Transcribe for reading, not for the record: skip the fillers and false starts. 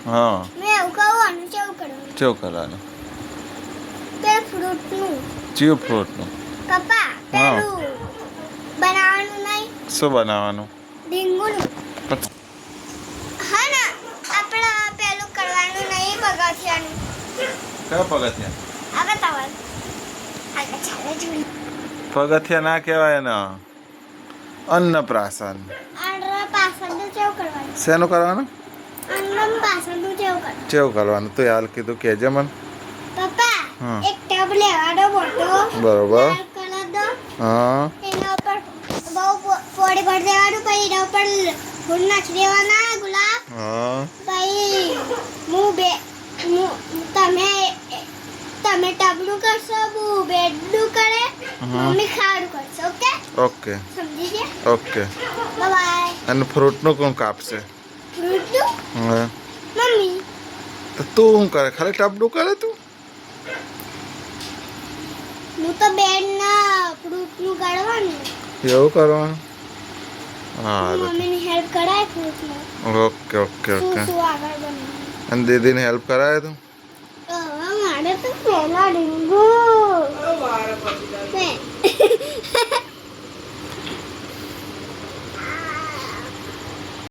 હા મેં એવું કહું કેવું કરવાનું કેવું કરવાનું તે ફ્રૂટનું ચીવ ફ્રૂટનું પપ્પા હા પેલું બનાવવાનું નહીં શું બનાવવાનું ડીંગુનું હા ને આપણે પેલું કરવાનું નહીં પગથિયાનું કયા પગથિયા આ બતાવવાનું આગળ ચાલે જોડી પગથિયા ના કહેવાય ને અન્નપ્રાશન આંડ્રા પાછળનું કેવું કરવાનું શેનું કરવાનું આંડ્રા પાછળનું કેવું કરવાનું કેવું કરવાનું તું હાલ કીધું કહેજે મને પપ્પા હા. એક ટબ લેવાનો મોટો બરોબર. લાલ કલરનો હા એના ઉપર બહુ પોડી ભરી દેવાનું પછી એના ઉપર ફૂલ નાખી દેવાના ગુલાબ હા પછી તમે ટબનું કરશો હું બેડનું કરે મમ્મી ખાવાનું કરશે ઓકે ઓકે સમજી ગયા ઓકે બાય અને ફ્રૂટનું કોણ કાપશે ફ્રૂટનું હા મમ્મી તો તું શું કરે ખાલી ટપડું કરે તું હું તો બેડના ફ્રૂટનું કાઢવાનું એવું કરવાનું હા મમ્મીની હેલ્પ કરાય ફ્રૂટમાં ઓકે ઓકે શું ઓકે શું આગળ બનાવવાનું અને દીદીને હેલ્પ કરાય તું હવે મારે તો પહેલા ડીંગુ